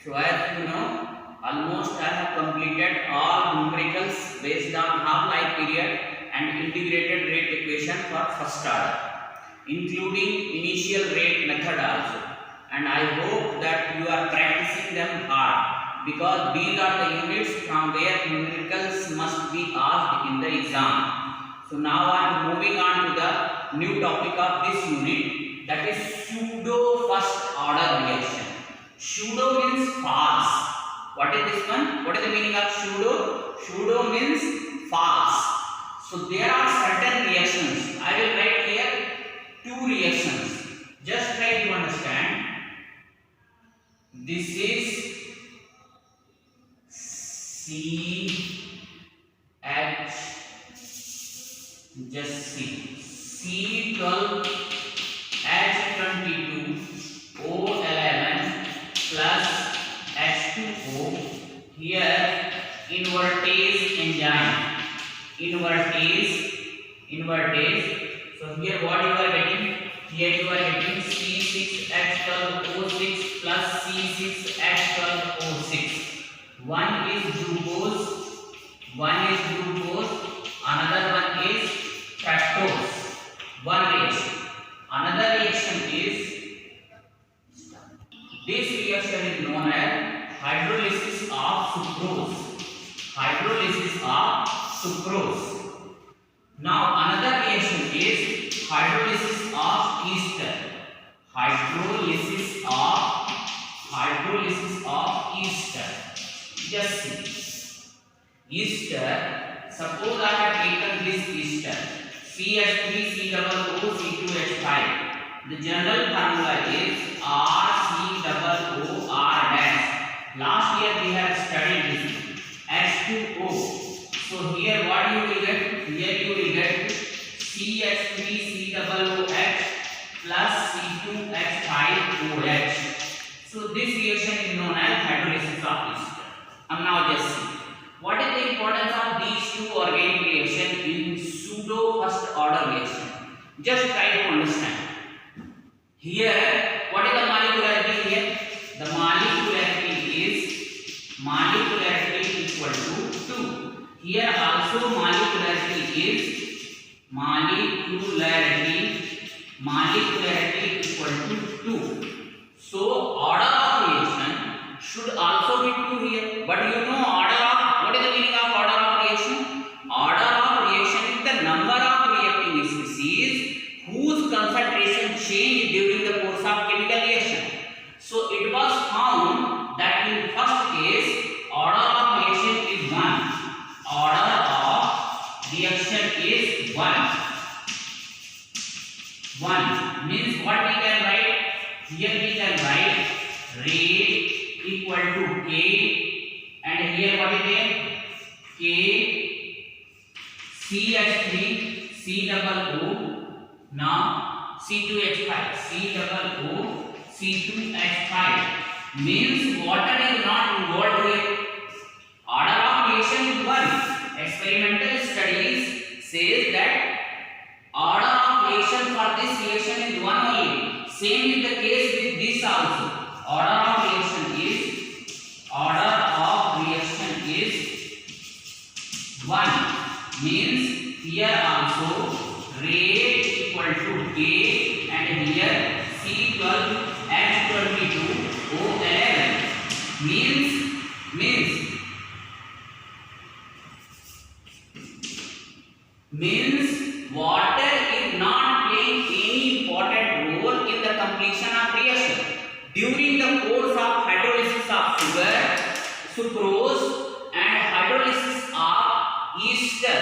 So as you know, almost I have completed all numericals based on half-life period and integrated rate equation for first order, including initial rate method also. And I hope that you are practicing them hard, because these are the units from where numericals must be asked in the exam. So now I am moving on to the new topic of this unit, that is pseudo first order reaction. Pseudo means false. What is this one? What is the meaning of pseudo? Pseudo means false. So there are certain reactions. I will write here two reactions. Just try to understand. This is CH, just see, C12H22 O11 plus H2O. Here invertase enzyme. Invertase. So here what you are getting? Here you are getting C6H12O6 plus C6H12O6. One is glucose, another one is fructose. One reaction. Another reaction is, this reaction is known as hydrolysis of sucrose. Now another reaction is hydrolysis of ester. Just see. Ester, suppose I have taken this ester, CH3COO C2H5. The general formula is RCOOR dash. Last year we have studied this H2O. So here what you will get? Here you will get CH3COOH plus C2H5OH. So this reaction is known as hydrolysis of ester. Now just see. What is the importance of these two organic reactions in pseudo first order reaction? Just try to understand. Here, what is the molecularity here? The molecularity is equal to 2. Here also molecularity is equal to 2. So order of reaction should also be 2 here. But you know what is the meaning of order of reaction? Order of reaction is the number of reacting species whose concentration change during the course of chemical reaction. So it was found that in first case order of reaction is 1. Order of reaction is 1. 1 means what we can write? Here we can write rate equal to K, and here what is there? K CH3 COO, now C2H5 COO C2H5 means water is not involved here. Order of reaction is 1. Experimental studies says that order of reaction for this reaction is 1 only. Same is the case with this also. Order of reaction is 1. Means here also rate equal to K, and here C12H22 O11 means water is not playing any important role in the completion of reaction. During the course of hydrolysis of sugar, sucrose, and hydrolysis of ester,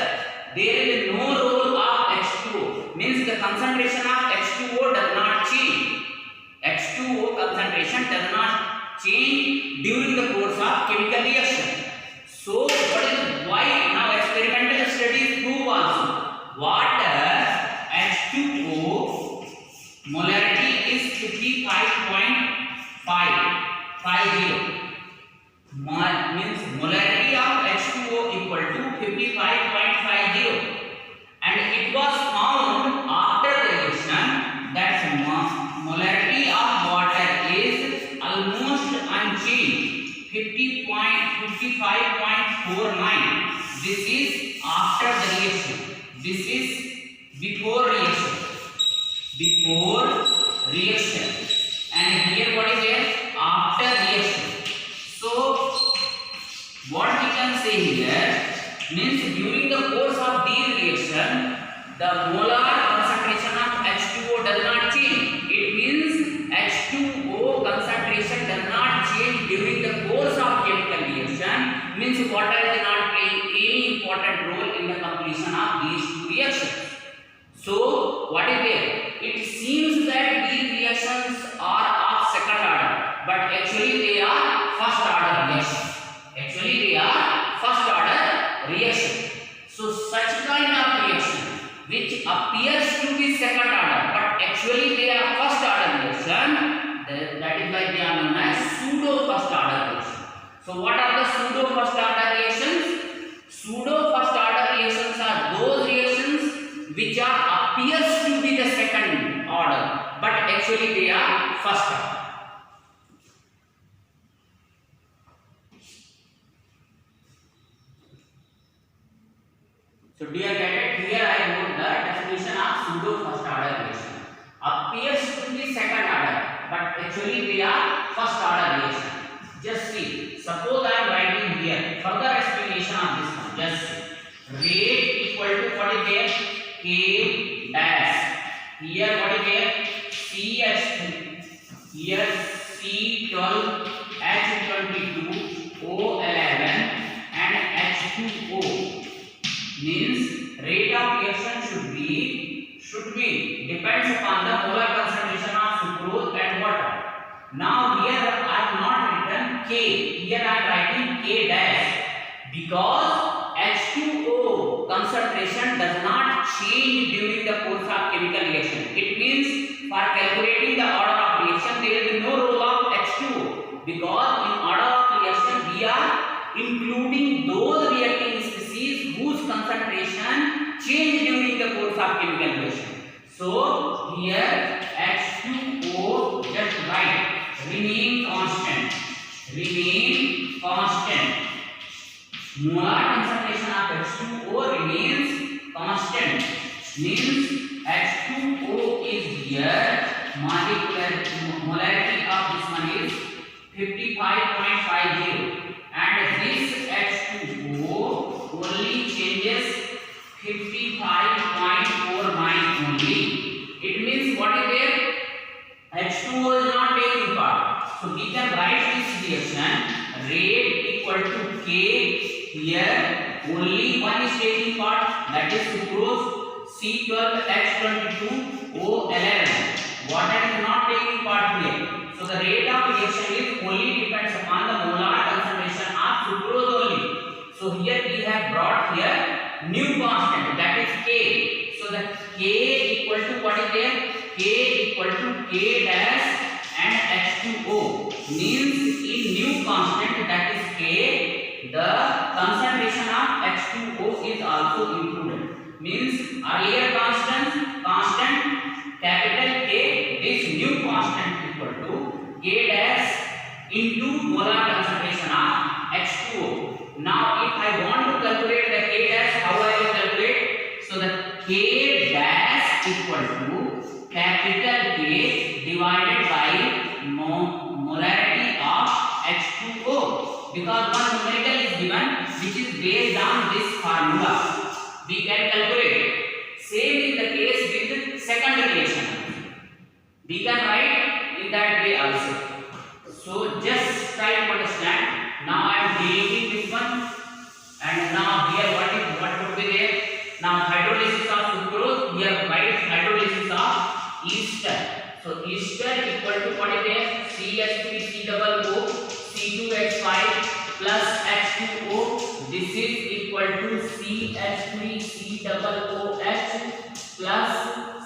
there is no role of H2O. Means the concentration of H2O does not change. H2O concentration does not change during the course of chemical reaction. So what is why now experimental studies prove also water H2O molarity is 55.50. Means molarity of H2O equal to 55.50, and it was found after reaction that molarity of water is almost unchanged 55.49. This is after the reaction. This is before reaction. Before reaction. And here what is there? After reaction. So what we can say here means during the course of this reaction, the molar concentration of H2O does not change. It means H2O concentration does not change during the course of chemical reaction. Means water is not playing any important role in the completion of these two reactions. So what is there? It seems that these reactions are of second order, but actually they are first order reactions. Actually they are first order reaction. So such kind of reaction which appears to be second order but actually they are first order reaction, that is why they are known as pseudo first order reaction. So what are the pseudo first order reactions? Pseudo first order reactions are those reactions which are appears to be the second order but actually they are first order. So dear cadet, here I wrote the definition of pseudo first order reaction. Appears to be second order, but actually they are first order reaction. Just see. Suppose I am writing here further explanation of this one. Just see. Rate equal to what is there? K dash. Here what is there? CH3. Here C12, H22, O11 and H2O. Means rate of reaction should be depends upon the molar concentration of sucrose and water. Now here I have not written K, here I am writing K dash because H2O concentration does not change during the course of chemical reaction. It means for calculating the order of reaction there is no role of H2O because in order of reaction we are including those reacting species whose concentration change during the course of chemical reaction. So here H2O just write remain constant. Molar concentration of H2O remains constant. Means H2O is here molarity of this one is 55.50 and this H2O only changes 55.49 only. It means what is there? H2O is not taking part. So we can write this reaction rate equal to K. Here only one is taking part, that is sucrose C12H22O11. Water is not taking part here. So the rate of reaction is only depends upon the molar concentration of sucrose only. So here we have brought here new constant, that is K. So the K equal to what is there? K equal to K dash and H2O. Means in new constant, that is K, the concentration of H2O is also included. Means earlier constant capital K, this new constant equal to K dash into molar concentration of H2O. Now if I want to calculate the K dash, how I will calculate? So the K dash equal to capital K divided by molarity of H2O, because one numerical is given which is based on this formula. We can calculate. Same is the case with second reaction. We can write in that way also. So just try to understand. Now I am deleting this one, and now here what would be there? Now hydrolysis of sucrose. Here write hydrolysis of ester. So ester equal to what is there? CH3COO C2H5 plus H2O. This is equal to CH3COOH plus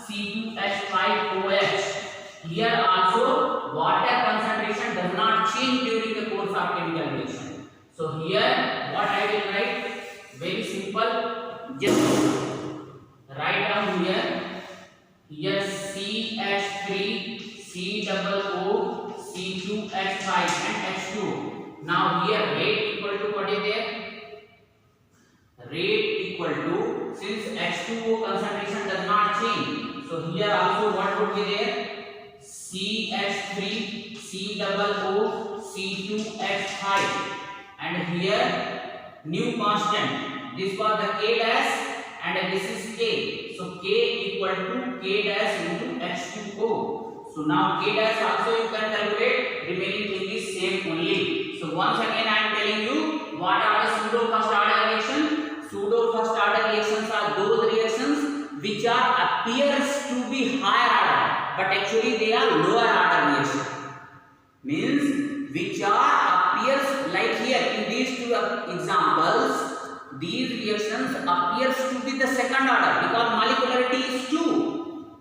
C2H5OH. Here also water concentration does not change during the course of chemical reaction. So here what I will write? Very simple. Just write down here. Here CH3COOCH C2H5 and H2O. Now here rate equal to what is there? Rate equal to, since H2O concentration does not change, so here also what would be there? CH3 COO C2H5, and here new constant. This was the K dash and this is K. So K equal to K dash into H2O. So now K dash also you can calculate, remaining thing is same only. So once again I am telling you what are the pseudo first order reactions. Pseudo first order reactions are those reactions which are appears to be higher order, but actually they are lower order reactions. Means which are appears, like here in these two examples, these reactions appears to be the second order because molecularity is 2,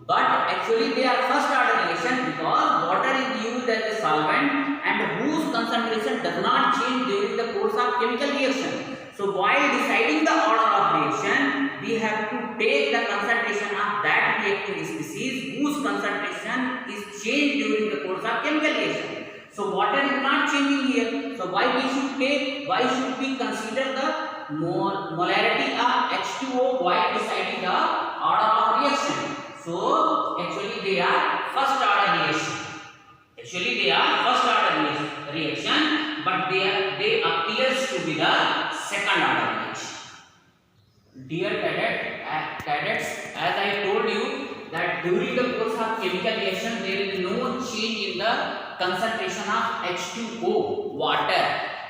but actually they are first order reaction because water is used as a solvent and whose concentration does not change during the course of chemical reaction. So while deciding the order of reaction, we have to take the concentration of that reactive species whose concentration is changed during the course of chemical reaction. So water is not changing here. So why should we consider the molarity of H2O while deciding the order of reaction? So actually they are first order reaction. But they appears to be the second order reaction. Dear cadets, as I told you that during the course of chemical reaction there is no change in the concentration of H2O water.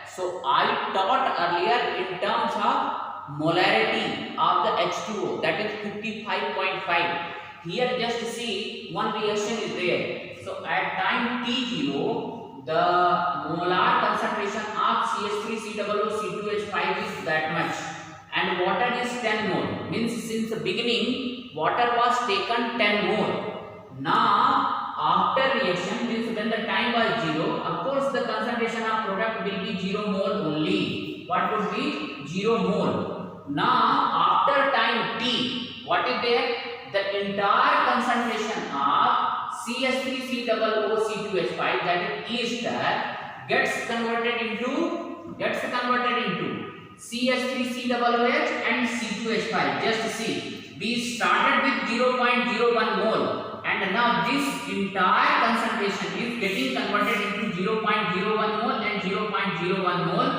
So I taught earlier in terms of molarity of the H2O, that is 55.5. Here just see one reaction is there. So at time T0, the molar concentration of CH3COO C2H5 is that much and water is 10 mole. Means since the beginning water was taken 10 mole. Now after reaction, means when the time was 0, of course the concentration of product will be 0 mole only. What would be 0 mole? Now after time T, what is there? The entire concentration of CH3COO C2H5, that is ester, gets converted into CH3COOH and C2H5. Just see, we started with 0.01 mole and now this entire concentration is getting converted into 0.01 mole and 0.01 mole,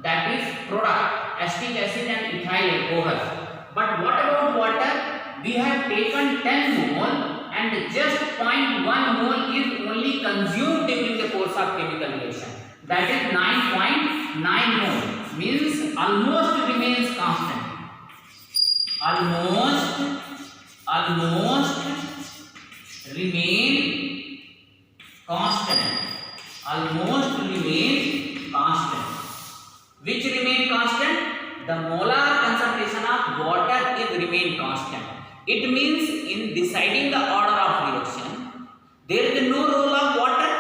that is product, acetic acid and ethyl alcohol. But what about water? We have taken 10 mole and just 0.1 mole is only consumed during the course of chemical reaction. That is 9.9 mole, means almost remains constant. Almost remain constant. Which remain constant? The molar concentration of water is remain constant. It means in deciding the order of reaction, there is no role of water.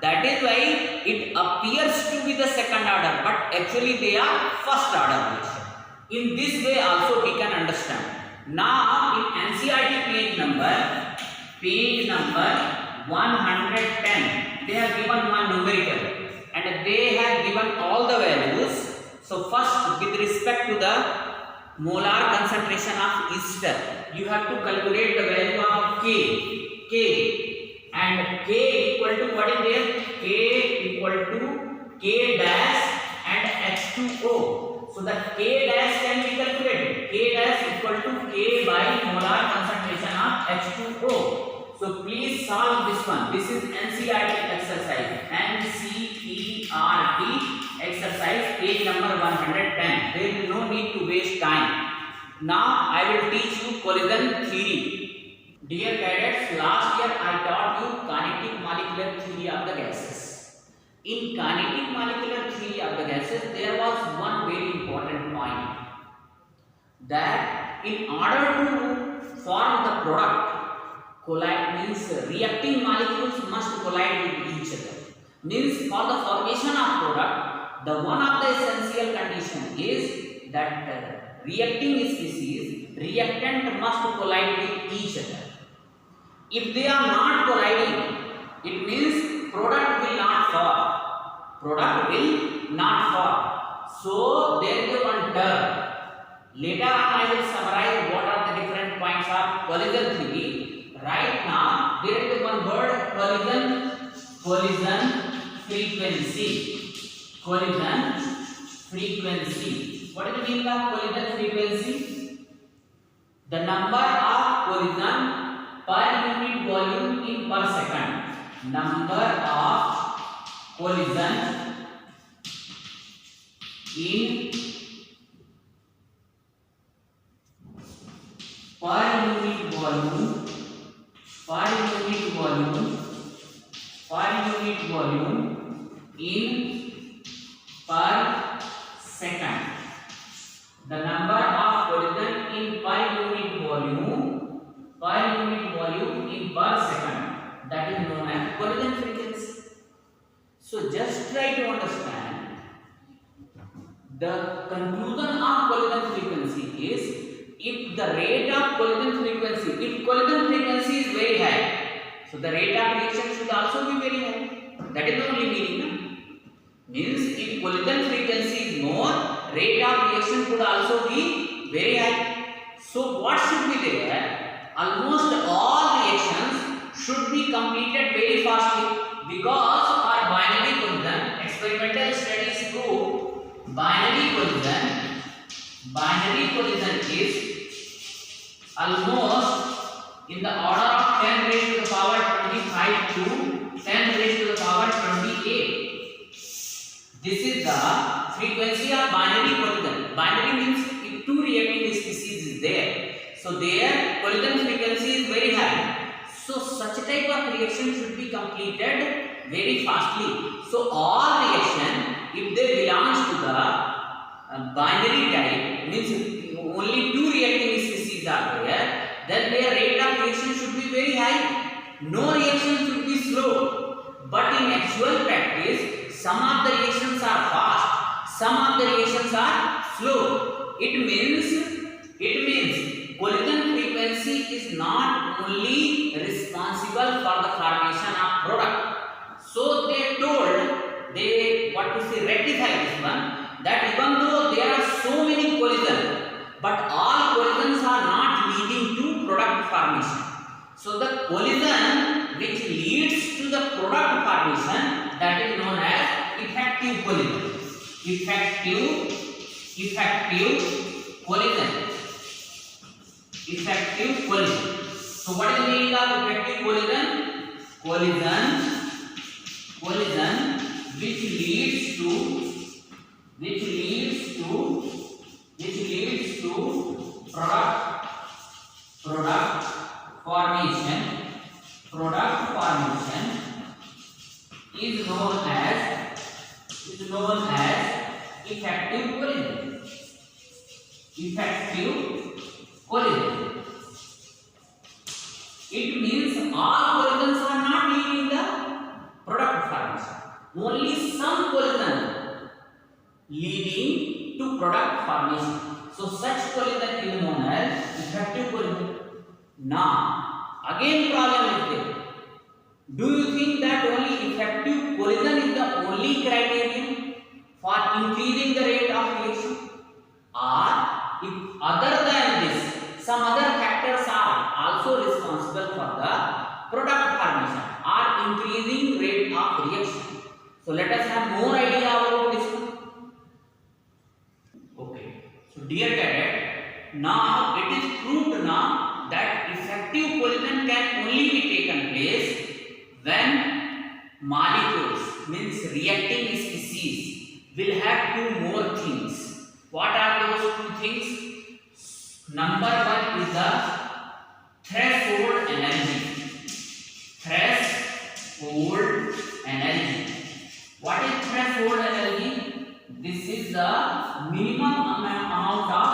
That is why it appears to be the second order, but actually they are first order reaction. In this way also we can understand. Now in NCERT page number 110, they have given one numerical and they have given all the values. So first, with respect to the molar concentration of ester, you have to calculate the value of K, and K equal to what is there? K equal to K dash and H2O. So the K dash can be calculated. K dash equal to K by molar concentration of H2O. So please solve this one. This is NCERT exercise. NCERT exercise page number 110. There is no need to waste time. Now I will teach you collision theory. Dear cadets, last year I taught you kinetic molecular theory of the gases. In kinetic molecular theory of the gases, there was one very important point, that in order to form the product, collide means reacting molecules must collide with each other. Means for the formation of product, the one of the essential condition is that reacting species, reactant must collide with each other. If they are not colliding, it means product will not fall. Product will not fall. So there is one term. Later on I will summarize what are the different points of collision theory. Right now there is one word, collision frequency. Collision frequency. What is the meaning of collision frequency? The number of collision per unit volume in per second. Number of collision in per unit volume in per second. The number of collision in per unit volume in per second, that is known as collision frequency. So just try to understand the conclusion of collision frequency is, if the rate of collision frequency, if collision frequency is very high, so the rate of reaction should also be very high. That is the only meaning. No? Means if collision frequency is more, rate of reaction could also be very high. So what should be there? Almost all reactions should be completed very fastly, because for binary collision, experimental studies prove binary collision is almost in the order of 10 raised to the power 25 to 10 raised to the power 28. This is the frequency of binary collision. Binary means if two reacting species is there, so their collision frequency is very high. So such type of reaction should be completed very fastly. So all reaction, if they belongs to the binary type, means only two reacting species are there, then their rate of reaction should be very high. No reaction should be slow. But in actual practice, some of the reactions are fast, some of the reactions are slow. It means collision frequency is not only responsible for the formation of product. So they rectify this one, that even though there are so many collisions, but all collisions are not leading to product formation. So the collision which leads to the product formation, that is known as effective collision. Effective collision. So what is the meaning of effective collision? Collision which leads to product formation is known as effective collision. It means all collisions are not leading the product formation. Only some collision leading to product formation. So such collision is known as effective collision. Now, again problem is there. Do you think that only effective collision is the only criterion for increasing the rate of reaction? Or if other than this, some other factors are also responsible for the product formation or increasing rate of reaction? So let us have more idea about this one. Okay. So dear cadet, now it is proved now that effective collision can only be taken place when molecules, means reacting species, will have two more things. What are those two things? Number one is the threshold energy. Threshold energy. What is threshold energy? This is the minimum amount of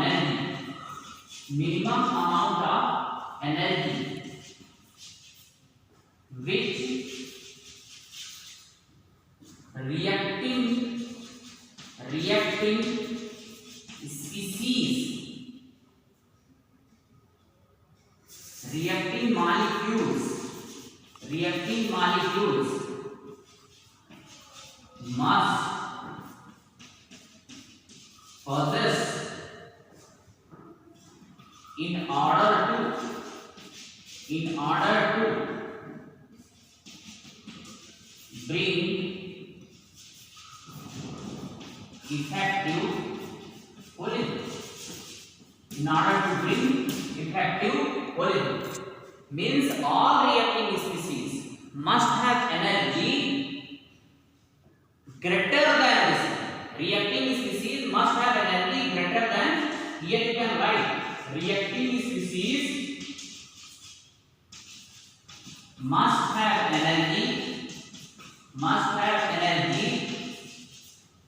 energy. Minimum amount of energy which reacting species molecules must possess in order to bring effective polymer. In order to bring effective polymer means all reacting species must have energy greater than this. Reacting species must have energy greater than, here you can write, reacting species must have energy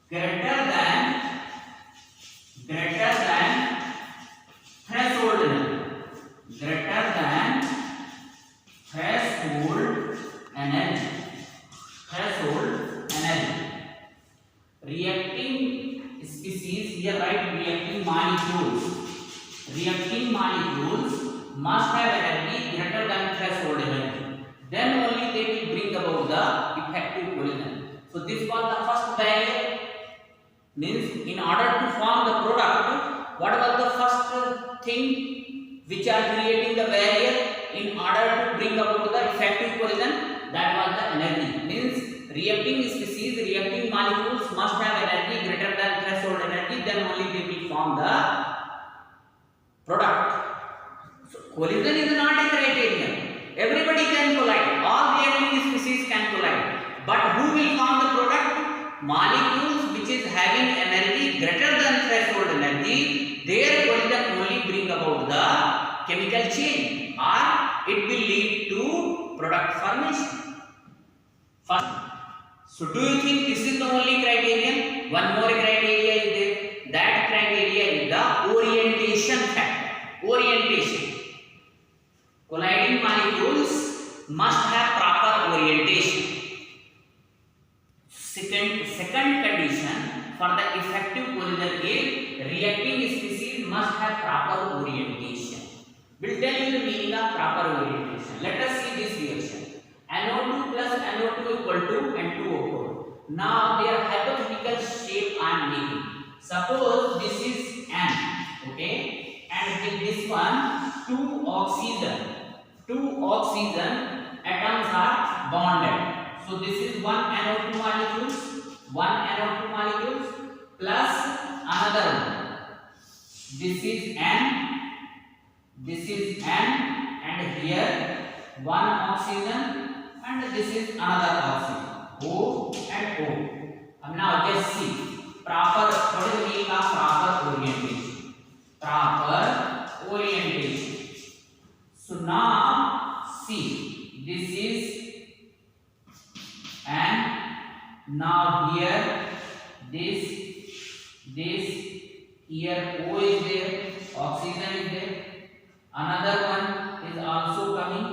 greater than threshold energy, reacting species, here write reacting molecules must have energy greater than threshold energy, then only they will bring about the effective polymer. So this was the first barrier. Means in order to form the product, what was the first thing which are creating the barrier in order to bring about the effective polymer? That was the energy. Means reacting species, reacting molecules must have energy greater than threshold energy, then only they will form the product. So collision is not a criterion. Everybody can collide, all reacting species can collide, but who will form the product? Molecules which is having energy greater than threshold energy, their collision only bring about the chemical chain, or it will lead to product formation. First, so do you think this is the only criterion? One more criteria is there. That criteria is the orientation factor. Orientation. Colliding molecules must have proper orientation. Second condition for the effective polymer is reacting species must have proper orientation. We'll tell you the meaning of proper orientation. Let us see this reaction. NO2 plus NO2 equal to N2O4. Now their hypothetical shape I am making. Suppose this is N, okay, and with this one two oxygen atoms are bonded. So this is one NO2 molecules plus another one. This is N, and here one oxygen, and this is another oxygen, O and O. Now just see proper, what is the meaning of proper orientation? So now see, this is and now here this here O is there, oxygen is there, another one is also coming.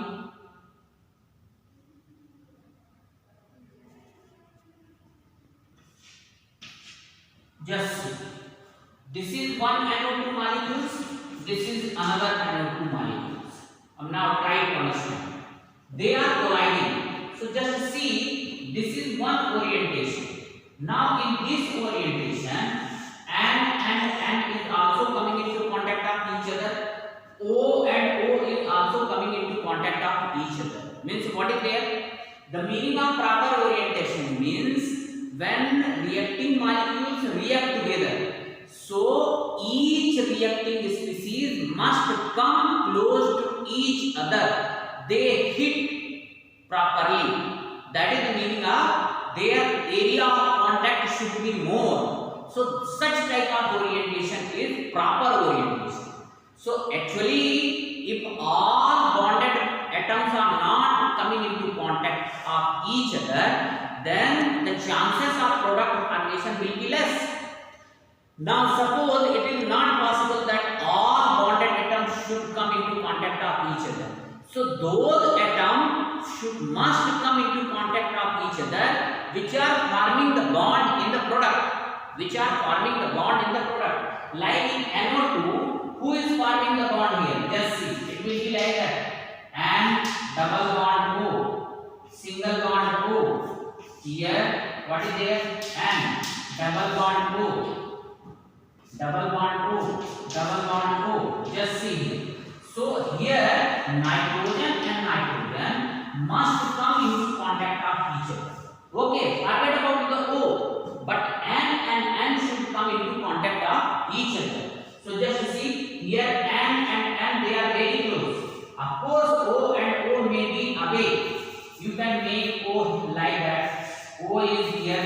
Just see, this is one NO2 molecules, this is another NO2 molecules. Now try to understand. They are colliding. So just see, this is one orientation. Now in this orientation, and is also coming into contact of each other. O and O is also coming into contact of each other. Means what is there? The meaning of proper orientation means when reacting molecules react together, so each reacting species must come close to each other. They hit properly. That is the meaning of their area of contact should be more. So such type of orientation is proper orientation. So actually, if all bonded atoms are not coming into contact of each other, then the chances of product formation will be less. Now suppose it is not possible that all bonded atoms should come into contact of each other. So those atoms must come into contact of each other which are forming the bond in the product. Like in NO2, who is forming the bond here? Just see, it will be like that. and double bond O, single bond O. Here what is there? And double bond O, double bond O, double bond O. Just see here. So here nitrogen and nitrogen must come into contact of each other. Okay, forget about the O, but N and N should come into contact of each other. So just see here N and N, they are very close. Of course O and O may be away. You can make O like that. O is here,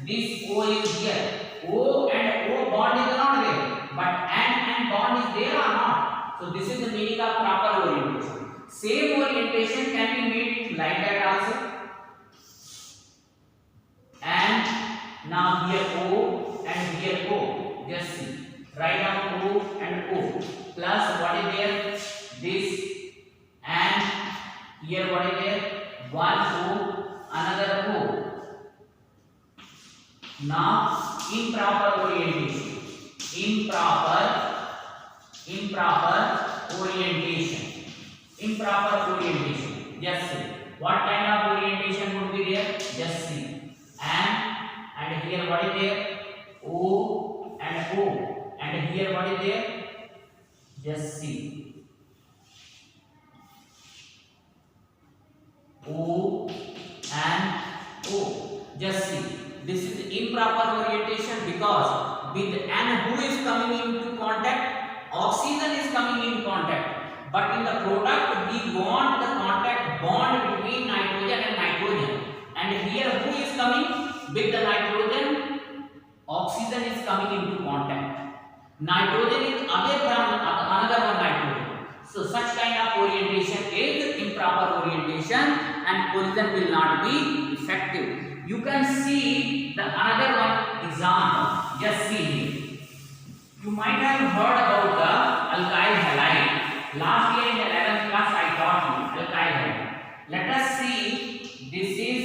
this O is here. O and O bond is not there, but N and bond is there or not. So this is the meaning of proper orientation. Same orientation can be made like that also. And now here O and here O. Just see. Write down O and O. Plus what is there? This. And here what is there? One O, another O. Now improper orientation. Improper orientation. Improper orientation. Just see. What kind of orientation would be there? Just see. And here what is there? O and O. And here what is there? Just see. O and O. Just see. This is improper orientation because with N who is coming into contact? Oxygen is coming in contact. But in the product we want the contact bond between nitrogen and nitrogen. And here who is coming? With the nitrogen, oxygen is coming into contact. Nitrogen is away from another one nitrogen. So such kind of orientation is improper orientation and collision will not be effective. You can see the another one example. Just see here. You might have heard about the alkyl halide. Last year in the 11th class I taught you alkyl halide. Let us see. This is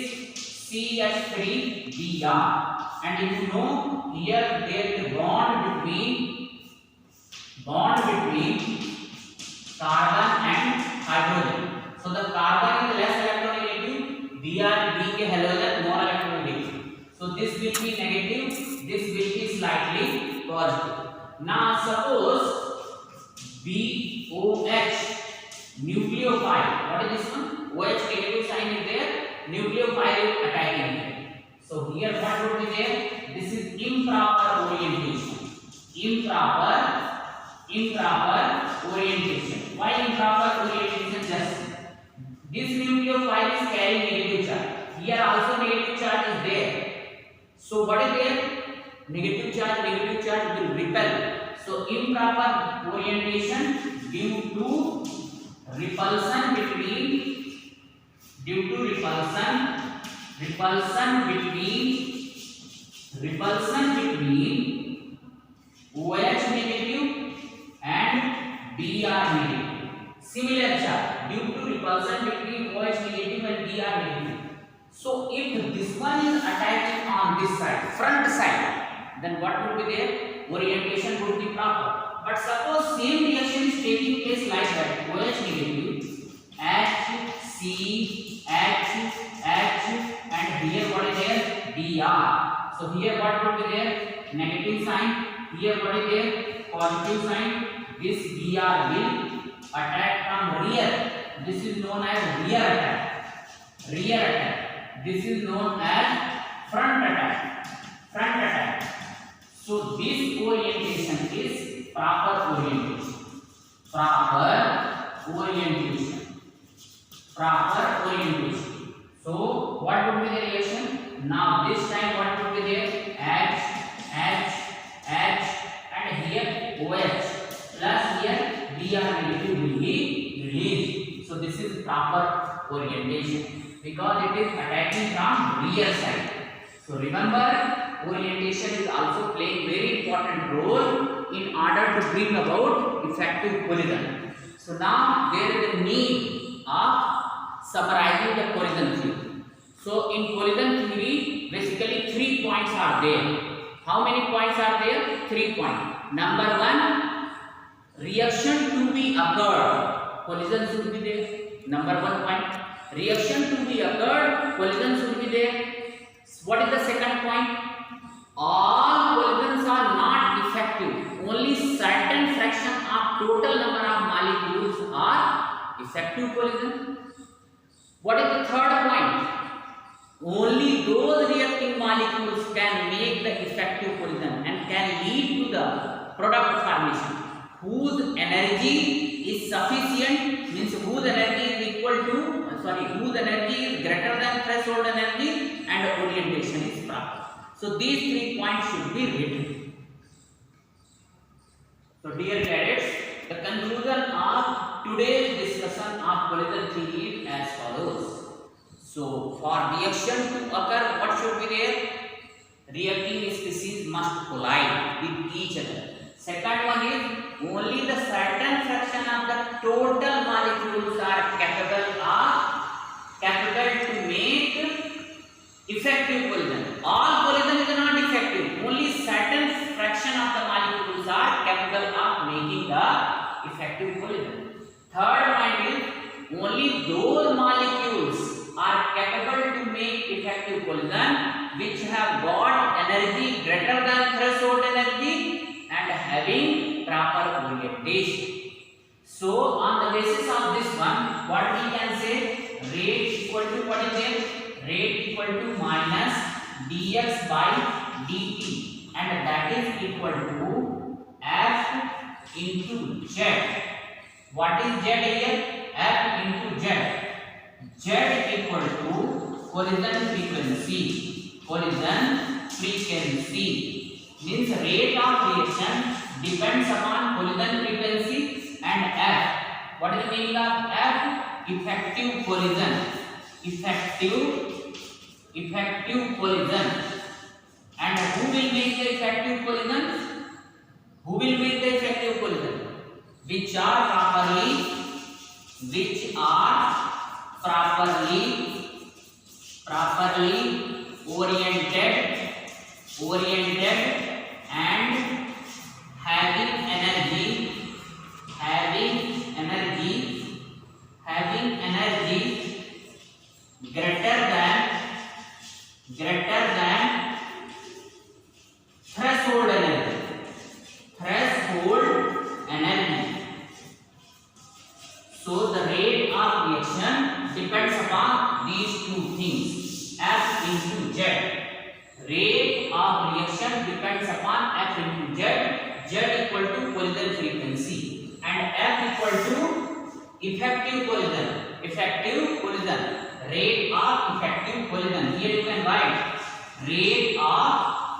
CH3Br. And you know here there is a bond between carbon and hydrogen. So the carbon is less electronegative, Br being a halogen more electronegative. So this will be negative, this will be slightly positive. Now suppose BOH nucleophile. What is this one? OH negative sign is there, nucleophile is attacking here. So here what would be there? This is improper orientation. Improper orientation. Why improper orientation? Just this nucleophile is carrying negative charge. Here also negative charge is there. So what is there? Negative charge will repel. So improper orientation due to repulsion between OH negative and Br negative. Similar charge due to repulsion between OH negative and Br negative. So if this one is attacking on this side, front side, then what would be there? Orientation would be proper. But suppose same reaction is taking place like that, OH negative, HC, H, and here what is there? Br. So here what would be there? Negative sign. Here what is there? Positive sign. This Br will attack from rear. This is known as rear attack. This is known as front attack. So this orientation is proper orientation. So what would be the reaction? Now this time what would be there? H, and here OH plus here Br negative will be released. So this is proper orientation because it is attacking from rear side. So remember, orientation is also playing very important role in order to bring about effective collision. So now there is a need of summarizing the collision theory. So in collision theory, basically 3 points are there. How many points are there? 3 points. Number 1, reaction to be occurred. Collision should be there. Number 1 point. Reaction to be occurred, collision should be there. What is the second point? All collisions are not effective. Only certain fraction of total number of molecules are effective collision. What is the third point? Only those reacting molecules can make the effective collision and can lead to the product formation whose energy is sufficient, means whose energy is equal to whose energy is greater than threshold energy and orientation is proper. So these 3 points should be written. So dear cadets, the conclusion of today's discussion of collision theory is as follows. So for reaction to occur, what should be there? Reacting species must collide with each other. Second one is only the certain fraction of the total molecules are capable to make effective collision. All collision is not effective. Only certain fraction of the molecules are capable of making the effective collision. Third point is only those molecules are capable to make effective collision which have got energy greater than threshold energy and having proper orientation. So on the basis of this one, what we can say? Rate equal to what is there? Rate equal to minus dx by dt, and that is equal to f into z. What is z here? F into z. Z equal to collision frequency. Collision frequency means rate of reaction depends upon collision frequency, and F. What is the meaning of F? Effective collision. Effective collision. And who will make the effective collision? Who will make the effective collision? Which are properly oriented and having energy greater than threshold energy. So the rate of reaction depends upon these two things, F into Z. Rate of reaction depends upon F into Z. Z equal to collision frequency and F equal to effective collision. Rate of effective collision. Here you can write rate of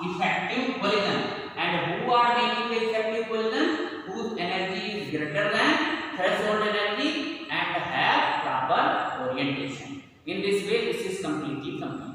effective collision. And who are making the effective collision? Whose energy is greater than threshold energy and have proper orientation. In this way, this is completely complete.